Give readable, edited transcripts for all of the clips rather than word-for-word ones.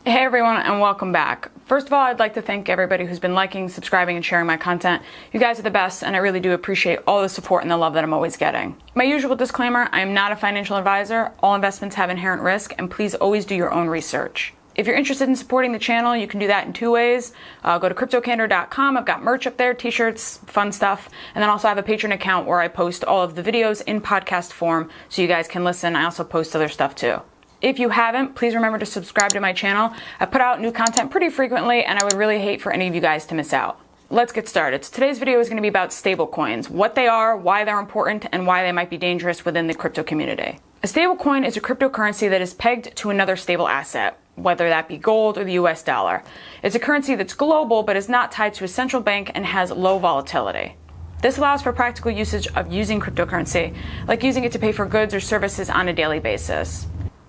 Hey everyone, and welcome back. First of all, I'd like to thank everybody who's been liking, subscribing, and sharing my content. You guys are the best, and I really do appreciate all the support and the love that I'm always getting. My usual disclaimer, I am not a financial advisor. All investments have inherent risk, and please always do your own research. If you're interested in supporting the channel, you can do that in two ways. Go to cryptocandor.com. I've got merch up there, t-shirts, fun stuff. And then also I have a Patreon account where I post all of the videos in podcast form so you guys can listen. I also post other stuff too. If you haven't, please remember to subscribe to my channel. I put out new content pretty frequently, and I would really hate for any of you guys to miss out. Let's get started. So today's video is going to be about stablecoins, what they are, why they're important, and why they might be dangerous within the crypto community. A stablecoin is a cryptocurrency that is pegged to another stable asset, whether that be gold or the US dollar. It's a currency that's global but is not tied to a central bank and has low volatility. This allows for practical usage of using cryptocurrency, like using it to pay for goods or services on a daily basis.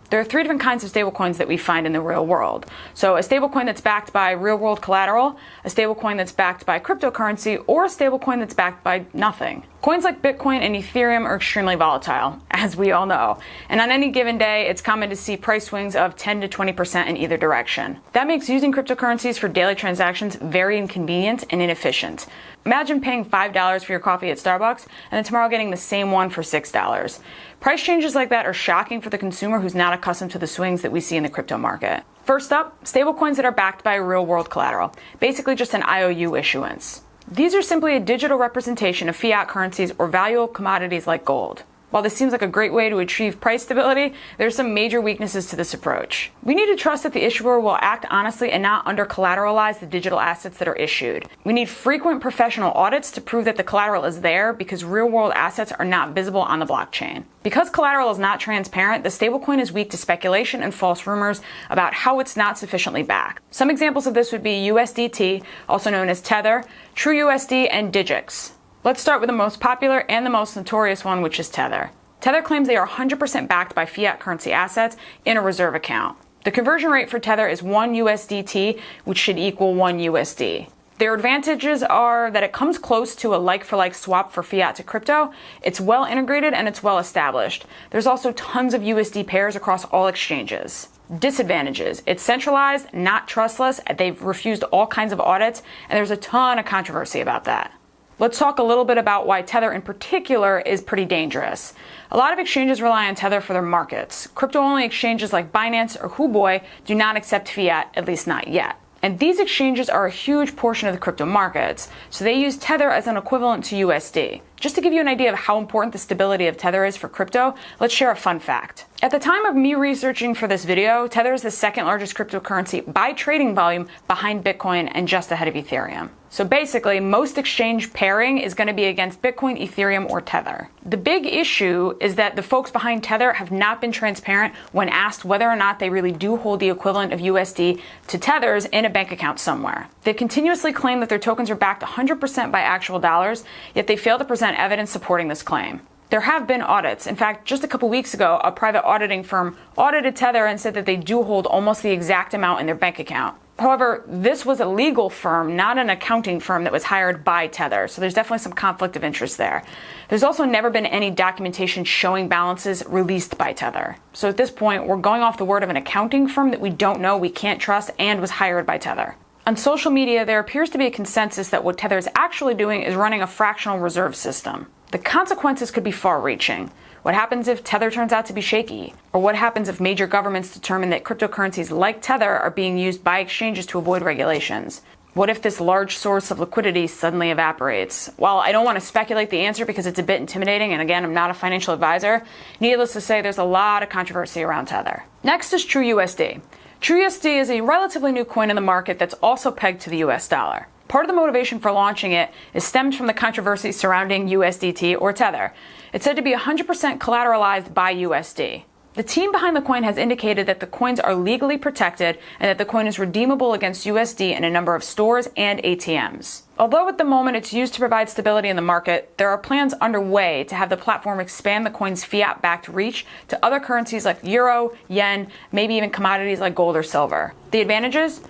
There are three different kinds of stablecoins that we find in the real world. So a stablecoin that's backed by real-world collateral, a stablecoin that's backed by cryptocurrency, or a stablecoin that's backed by nothing. Coins like Bitcoin and Ethereum are extremely volatile, as we all know. And on any given day, it's common to see price swings of 10 to 20% in either direction. That makes using cryptocurrencies for daily transactions very inconvenient and inefficient. Imagine paying $5 for your coffee at Starbucks and then tomorrow getting the same one for $6. Price changes like that are shocking for the consumer who's not accustomed to the swings that we see in the crypto market. First up, stablecoins that are backed by real-world collateral, basically just an IOU issuance. These are simply a digital representation of fiat currencies or valuable commodities like gold. While this seems like a great way to achieve price stability, there are some major weaknesses to this approach. We need to trust that the issuer will act honestly and not under-collateralize the digital assets that are issued. We need frequent professional audits to prove that the collateral is there because real-world assets are not visible on the blockchain. Because collateral is not transparent, the stablecoin is weak to speculation and false rumors about how it's not sufficiently backed. Some examples of this would be USDT, also known as Tether, TrueUSD, and Digix. Let's start with the most popular and the most notorious one, which is Tether. Tether claims they are 100% backed by fiat currency assets in a reserve account. The conversion rate for Tether is 1 USDT, which should equal 1 USD. Their advantages are that it comes close to a like-for-like swap for fiat to crypto, it's well integrated, and it's well established. There's also tons of USD pairs across all exchanges. Disadvantages: it's centralized, not trustless, they've refused all kinds of audits, and there's a ton of controversy about that. Let's talk a little bit about why Tether in particular is pretty dangerous. A lot of exchanges rely on Tether for their markets. Crypto-only exchanges like Binance or Huobi do not accept fiat, at least not yet. And these exchanges are a huge portion of the crypto markets, so they use Tether as an equivalent to USD. Just to give you an idea of how important the stability of Tether is for crypto, let's share a fun fact. At the time of me researching for this video, Tether is the second largest cryptocurrency by trading volume behind Bitcoin and just ahead of Ethereum. So basically, most exchange pairing is going to be against Bitcoin, Ethereum, or Tether. The big issue is that the folks behind Tether have not been transparent when asked whether or not they really do hold the equivalent of USD to Tethers in a bank account somewhere. They've continuously claimed that their tokens are backed 100% by actual dollars, yet they fail to present evidence supporting this claim. There have been audits. In fact, just a couple weeks ago, a private auditing firm audited Tether and said that they do hold almost the exact amount in their bank account. However, this was a legal firm, not an accounting firm that was hired by Tether, so there's definitely some conflict of interest there. There's also never been any documentation showing balances released by Tether. So at this point, we're going off the word of an accounting firm that we don't know, we can't trust, and was hired by Tether. On social media, there appears to be a consensus that what Tether is actually doing is running a fractional reserve system. The consequences could be far-reaching. What happens if Tether turns out to be shaky? Or what happens if major governments determine that cryptocurrencies like Tether are being used by exchanges to avoid regulations? What if this large source of liquidity suddenly evaporates? While I don't want to speculate the answer because it's a bit intimidating, and again, I'm not a financial advisor, needless to say, there's a lot of controversy around Tether. Next is TrueUSD. TrueUSD is a relatively new coin in the market that's also pegged to the US dollar. Part of the motivation for launching it is stemmed from the controversy surrounding USDT or Tether. It's said to be 100% collateralized by USD. The team behind the coin has indicated that the coins are legally protected and that the coin is redeemable against USD in a number of stores and ATMs. Although at the moment it's used to provide stability in the market, there are plans underway to have the platform expand the coin's fiat-backed reach to other currencies like euro, yen, maybe even commodities like gold or silver. The advantages?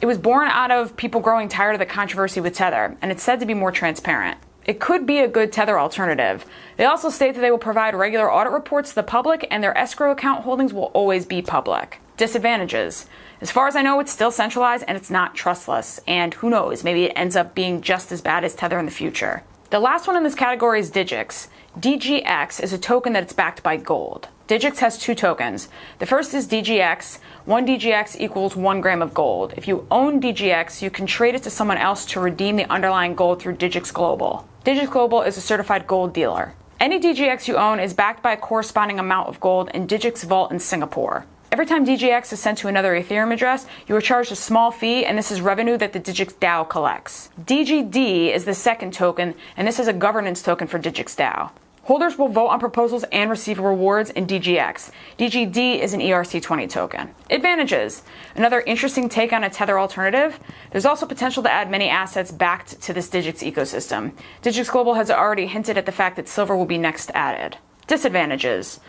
It was born out of people growing tired of the controversy with Tether, and it's said to be more transparent. It could be a good Tether alternative. They also state that they will provide regular audit reports to the public and their escrow account holdings will always be public. Disadvantages. As far as I know, it's still centralized and it's not trustless. And who knows, maybe it ends up being just as bad as Tether in the future. The last one in this category is Digix. DGX is a token that is backed by gold. Digix has two tokens. The first is DGX. 1 DGX equals 1 gram of gold. If you own DGX, you can trade it to someone else to redeem the underlying gold through Digix Global. Digix Global is a certified gold dealer. Any DGX you own is backed by a corresponding amount of gold in Digix Vault in Singapore. Every time DGX is sent to another Ethereum address, you are charged a small fee, and this is revenue that the Digix DAO collects. DGD is the second token, and this is a governance token for Digix DAO. Holders will vote on proposals and receive rewards in DGX. DGD is an ERC20 token. Advantages. Another interesting take on a Tether alternative. There's also potential to add many assets backed to this Digix ecosystem. Digix Global has already hinted at the fact that silver will be next added. Disadvantages.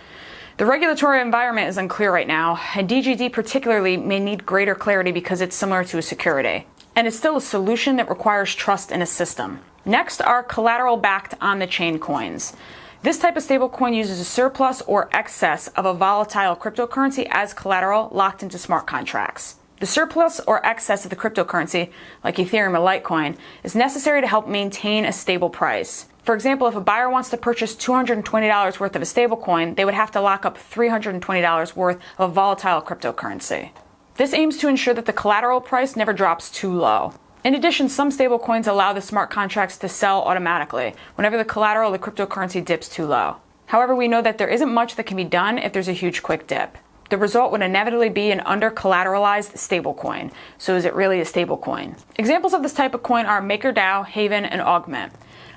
The regulatory environment is unclear right now, and DGD particularly may need greater clarity because it's similar to a security. And it's still a solution that requires trust in a system. Next are collateral-backed on-the-chain coins. This type of stablecoin uses a surplus or excess of a volatile cryptocurrency as collateral locked into smart contracts. The surplus or excess of the cryptocurrency, like Ethereum or Litecoin, is necessary to help maintain a stable price. For example, if a buyer wants to purchase $220 worth of a stablecoin, they would have to lock up $320 worth of a volatile cryptocurrency. This aims to ensure that the collateral price never drops too low. In addition, some stablecoins allow the smart contracts to sell automatically whenever the collateral of the cryptocurrency dips too low. However, we know that there isn't much that can be done if there's a huge quick dip. The result would inevitably be an under-collateralized stablecoin. So is it really a stablecoin? Examples of this type of coin are MakerDAO, Haven, and Augment.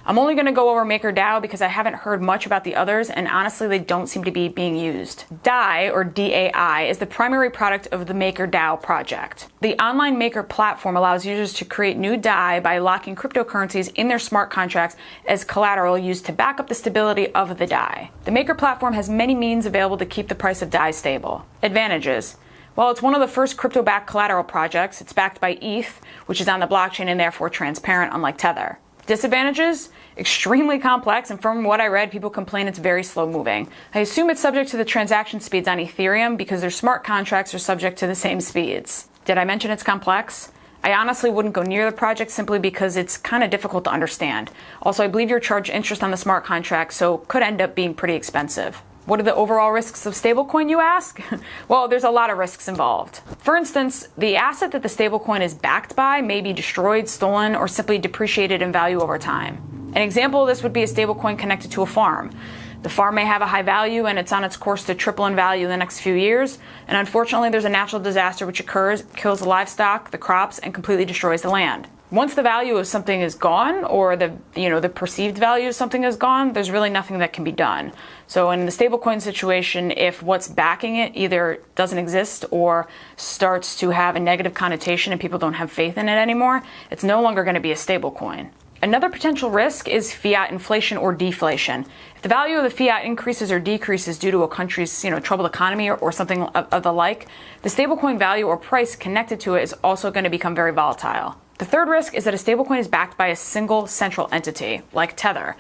I'm only going to go over MakerDAO because I haven't heard much about the others, and honestly, they don't seem to be being used. DAI, or DAI, is the primary product of the MakerDAO project. The online Maker platform allows users to create new DAI by locking cryptocurrencies in their smart contracts as collateral used to back up the stability of the DAI. The Maker platform has many means available to keep the price of DAI stable. Advantages. While it's one of the first crypto-backed collateral projects, it's backed by ETH, which is on the blockchain and therefore transparent, unlike Tether. Disadvantages? Extremely complex, and from what I read, people complain it's very slow moving. I assume it's subject to the transaction speeds on Ethereum because their smart contracts are subject to the same speeds. Did I mention it's complex? I honestly wouldn't go near the project simply because it's kind of difficult to understand. Also, I believe you're charged interest on the smart contract, so could end up being pretty expensive. What are the overall risks of stablecoin, you ask? Well, there's a lot of risks involved. For instance, the asset that the stablecoin is backed by may be destroyed, stolen, or simply depreciated in value over time. An example of this would be a stablecoin connected to a farm. The farm may have a high value and it's on its course to triple in value in the next few years, and unfortunately there's a natural disaster which occurs, kills the livestock, the crops, and completely destroys the land. Once the value of something is gone, or the perceived value of something is gone, there's really nothing that can be done. So in the stablecoin situation, if what's backing it either doesn't exist or starts to have a negative connotation and people don't have faith in it anymore, it's no longer going to be a stablecoin. Another potential risk is fiat inflation or deflation. If the value of the fiat increases or decreases due to a country's troubled economy or something of the like, the stablecoin value or price connected to it is also going to become very volatile. The third risk is that a stablecoin is backed by a single central entity, like Tether.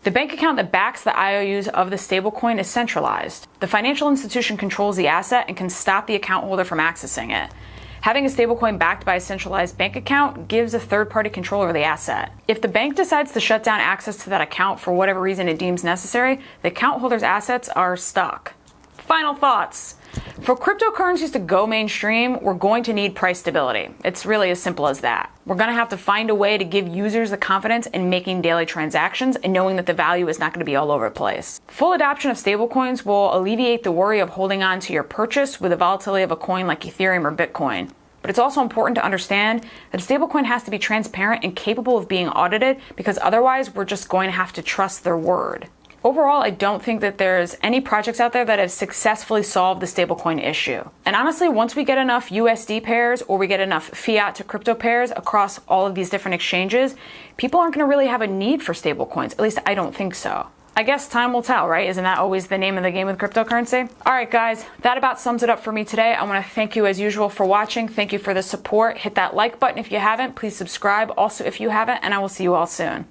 The bank account that backs the IOUs of the stablecoin is centralized. The financial institution controls the asset and can stop the account holder from accessing it. Having a stablecoin backed by a centralized bank account gives a third-party control over the asset. If the bank decides to shut down access to that account for whatever reason it deems necessary, the account holder's assets are stuck. Final thoughts. For cryptocurrencies to go mainstream, we're going to need price stability. It's really as simple as that. We're going to have to find a way to give users the confidence in making daily transactions and knowing that the value is not going to be all over the place. Full adoption of stablecoins will alleviate the worry of holding on to your purchase with the volatility of a coin like Ethereum or Bitcoin. But it's also important to understand that a stablecoin has to be transparent and capable of being audited, because otherwise we're just going to have to trust their word. Overall, I don't think that there's any projects out there that have successfully solved the stablecoin issue. And honestly, once we get enough USD pairs or we get enough fiat to crypto pairs across all of these different exchanges, people aren't going to really have a need for stablecoins. At least I don't think so. I guess time will tell, right? Isn't that always the name of the game with cryptocurrency? All right, guys, that about sums it up for me today. I want to thank you as usual for watching. Thank you for the support. Hit that like button if you haven't. Please subscribe also if you haven't, and I will see you all soon.